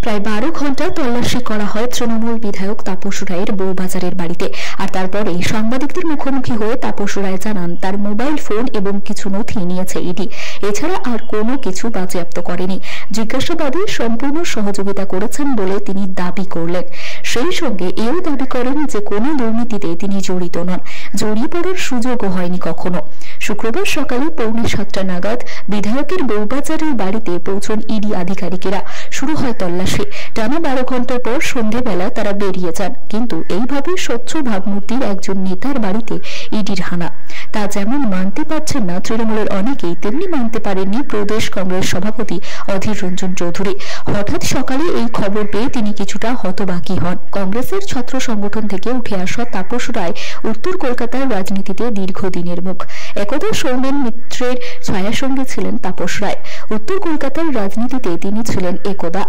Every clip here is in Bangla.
প্রায় 12 ঘন্টা তল্লাশি করা হয় তৃণমূল বিধায়ক তাপস রায়ের বউবাজারের বাড়িতে। আর তারপরে সাংবাদিকদের মুখোমুখি হয়ে তাপস রায় জানান তার মোবাইল ফোন এবং কিছু নথি নিয়েছে ইডি, এছাড়া আর কোনো কিছু বাজেয়াপ্ত করেনি। জিজ্ঞাসাবাদে সম্পূর্ণ সহযোগিতা করেছেন বলে তিনি দাবি করলেন। সেই সঙ্গে এও দাবি করেন যে কোনো দুর্নীতিতে তিনি জড়িত নন, জড়িয়ে পড়ার সুযোগও হয়নি কখনো। শুক্রবার সকালে 6:45 নাগাদ বিধায়কের বউবাজারের বাড়িতে পৌঁছন ইডি আধিকারিকেরা। শুরু হয় তল্লাশি। টানা 12 ঘন্টার পর সন্ধ্যেবেলা তারা বেরিয়ে যান। কিন্তু এইভাবে স্বচ্ছ ভাবমূর্তির একজন নেতার বাড়িতে ইডির হানা, তা যেমন মানতে পারছেন না তৃণমূলের অনেকেই, তেমনি মানতে পারেননি প্রদেশ কংগ্রেস সভাপতি অধীর রঞ্জন চৌধুরী। হঠাৎ সকালে এই খবর পেয়ে তিনি কিছুটা হতবাকি হন। কংগ্রেসের ছাত্র সংগঠন থেকে উঠে আসা তাপস রায় উত্তর কলকাতার রাজনীতিতে দীর্ঘদিনের মুখ। একদা সৌমেন মিত্রের ছায়াসঙ্গী ছিলেন তাপস রায়। উত্তর কলকাতার রাজনীতিতে তিনি ছিলেন একদা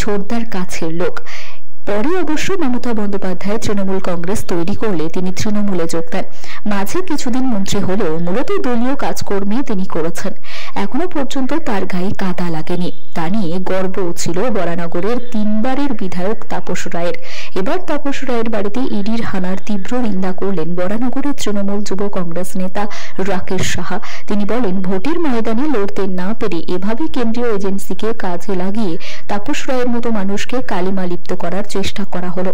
ছোটদার কাছের লোক। পরে অবশ্য মমতা বন্দ্যোপাধ্যায় তৃণমূল কংগ্রেস তৈরি করলে তিনি তৃণমূলে যোগ দেন। মাঝে কিছুদিন মন্ত্রী হলেও মূলত দলীয় কাজকর্মে তিনি করেছেন। এখনো পর্যন্ত তার গায়ে কাদা লাগেনি, তা নিয়ে গর্বও ছিল বরানগরের 3বারের বিধায়ক তাপস রায়ের। এবার তাপস রায়ের বাড়িতে ইডির হানার তীব্র নিন্দা করলেন বরানগরের তৃণমূল যুব কংগ্রেস নেতা রাকেশ সাহা। তিনি বলেন, ভোটের ময়দানে লড়তে না পেরে এভাবে কেন্দ্রীয় এজেন্সিকে কাজে লাগিয়ে তাপস রায়ের মতো মানুষকে কালিমা লিপ্ত করার চেষ্টা করা হলো।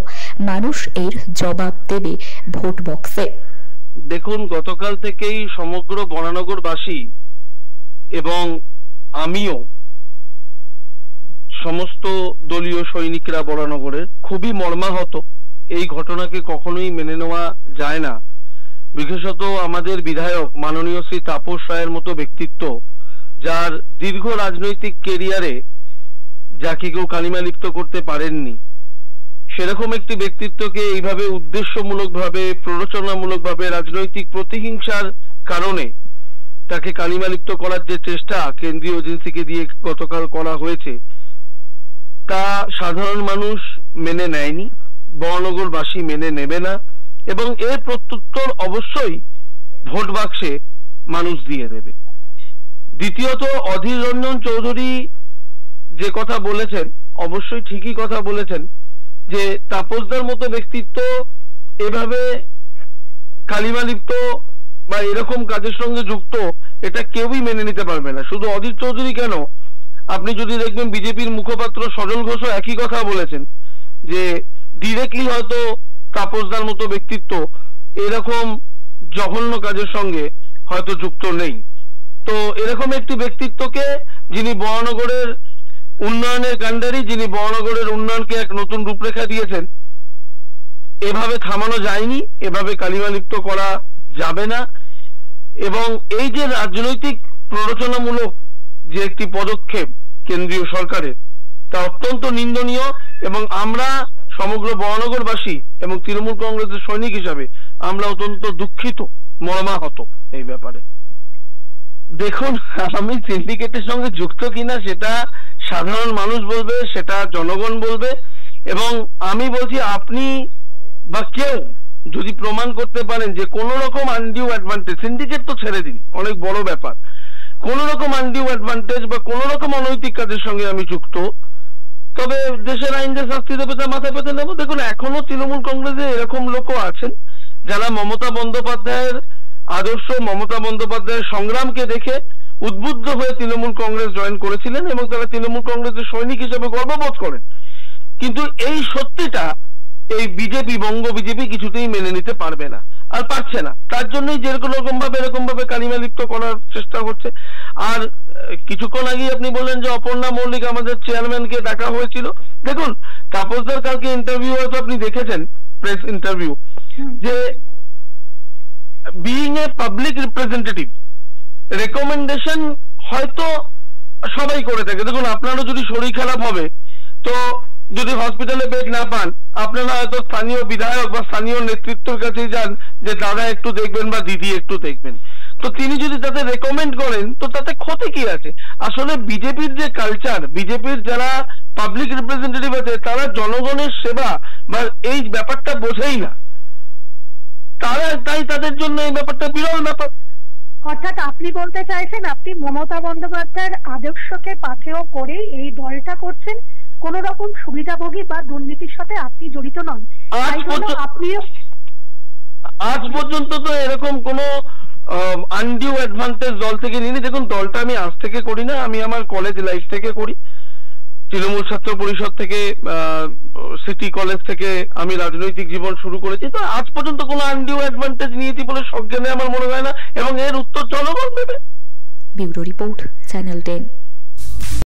মানুষ এর জবাব দেবে ভোট বক্সে। দেখুন, গতকাল থেকেই সমগ্র বরানগরবাসী এবং আমিও, সমস্ত দলীয় সৈনিকরা বরানগরের খুবই মর্মাহত। এই ঘটনাকে কখনোই মেনে নেওয়া যায় না। বিশেষত আমাদের বিধায়ক মাননীয় শ্রী তাপস রায়ের মতো ব্যক্তিত্ব, যার দীর্ঘ রাজনৈতিক কেরিয়ারে যাকে কেউ কালিমা লিপ্ত করতে পারেননি, সেরকম একটি ব্যক্তিত্বকে এইভাবে উদ্দেশ্যমূলকভাবে, প্ররোচনামূলকভাবে রাজনৈতিক প্রতিহিংসার কারণে তাকে কালিমালিপ্ত করার যে চেষ্টা কেন্দ্রীয় এজেন্সিকে দিয়ে গতকাল করা হয়েছে, তা সাধারণ মানুষ মেনে নেয়নি, বরানগরবাসী মেনে নেবে না, এবং এর প্রত্যুত্তর অবশ্যই ভোট বাক্সে মানুষ দিয়ে দেবে। দ্বিতীয়ত, অধীর রঞ্জন চৌধুরী যে কথা বলেছেন, অবশ্যই ঠিকই কথা বলেছেন যে তাপসদার মতো ব্যক্তিত্ব এভাবে কালিমালিপ্ত বা এরকম কাজের সঙ্গে যুক্ত, এটা কেউই মেনে নিতে পারবে না। শুধু অধীর চৌধুরী কেন, আপনি যদি দেখবেন বিজেপির মুখপাত্র সজল ঘোষও একই কথা বলেছেন যে ডিরেক্টলি হয়তো তাপসদার মতো ব্যক্তিত্ব এরকম জঘন্য কাজের সঙ্গে হয়তো যুক্ত নেই। তো এরকম একটি ব্যক্তিত্বকে, যিনি বরানগরের উন্নয়নের কাণ্ডারি, যিনি বরানগরের উন্নয়নকে এক নতুন রূপরেখা দিয়েছেন, এভাবে থামানো যায়নি, এভাবে কালিমালিপ্ত করা যাবে না। এবং এই যে রাজনৈতিক প্ররোচনামূলক যে একটি পদক্ষেপ কেন্দ্রীয় সরকারের, তা অত্যন্ত নিন্দনীয়, এবং আমরা সমগ্র বরানগরবাসী এবং তৃণমূল কংগ্রেসের সৈনিক হিসাবে আমরা অত্যন্ত দুঃখিত, মর্মাহত এই ব্যাপারে। দেখুন, আমি সিন্ডিকেটের সঙ্গে যুক্ত কিনা সেটা সাধারণ মানুষ বলবে, সেটা জনগণ বলবে, এবং আমি বলছি আপনি বা কেউ যদি প্রমাণ করতে পারেন যে কোন রকম আনডিউ অ্যাডভান্টেজ, সিন্ডিকেট তো ছেড়ে দিন, অনেক বড় ব্যাপার, কোন রকম আনডিউ অ্যাডভান্টেজ বা কোন রকম অনৈতিক কাজের সঙ্গে আমি যুক্ত, তবে দেশের আইন যে শাস্তি দেবে তা মাথায় পেতে নেব। দেখুন, এখনো তৃণমূল কংগ্রেসে এরকম লোকও আছেন যারা মমতা বন্দ্যোপাধ্যায়ের আদর্শ, মমতা বন্দ্যোপাধ্যায়ের সংগ্রামকে দেখে উদ্বুদ্ধ হয়ে তৃণমূল কংগ্রেস জয়েন করেছিলেন এবং তারা তৃণমূল কংগ্রেসের সৈনিক হিসেবে গর্ববোধ করেন। কিন্তু এই সত্যিটা এই বিজেপি, বঙ্গ বিজেপি কিছুতেই মেনে নিতে পারবে না, আর পারছে না। তার জন্যই যেরকম এরকম ভাবে কালিমালিপ্ত করার চেষ্টা করছে। আর কিছুক্ষণ আগে আপনি বললেন যে অপর্ণা মল্লিক আমাদের চেয়ারম্যানকে ডাকা হয়েছিল। দেখুন, তাপসদার কালকে ইন্টারভিউ হয়তো আপনি দেখেছেন, প্রেস ইন্টারভিউ, যে being a public representative recommendation হয়তো সবাই করে থাকে। দেখুন, আপনারও যদি শরীর খারাপ হবে, তো যদি হসপিটালে বেড না পান, আপনারা হয়তো স্থানীয় বিধায়ক বা স্থানীয় নেতৃত্বের কাছে যান যে দাদা একটু দেখবেন বা দিদি একটু দেখবেন। তো তিনি যদি তাতে রেকমেন্ড করেন, তো তাতে ক্ষতি কি আছে? আসলে বিজেপির যে কালচার, বিজেপির যারা পাবলিক রিপ্রেজেন্টেটিভ আছে, তারা জনগণের সেবা বা এই ব্যাপারটা বোঝেই না, তাই তাদের জন্য এই ব্যাপারটা বিরল ব্যাপার। অর্থাৎ আপনি বলতে চাইছেন আপনি মমতা বন্দ্যোপাধ্যায়ের আদর্শকে পাথেয় করে এই দলটা করছেন, কোন রকম সুবিধাভোগী বা দুর্নীতির সাথে আপনি জড়িত নন। আজ পর্যন্ত তো এরকম কোনো আনডিউ অ্যাডভান্টেজ দল থেকে নিইনি। দেখুন, দলটা আমি আজ থেকে করি না, আমি আমার কলেজ লাইফ থেকে করি। তৃণমূল ছাত্র পরিষদ থেকে, সিটি কলেজ থেকে আমি রাজনৈতিক জীবন শুরু করেছি। তো আজ পর্যন্ত কোনো আনডিউ অ্যাডভান্টেজ নিয়েছি বলে সজ্ঞানে আমার মনে হয় না, এবং এর উত্তর জনগণ দেবে। Bureau report, channel 10।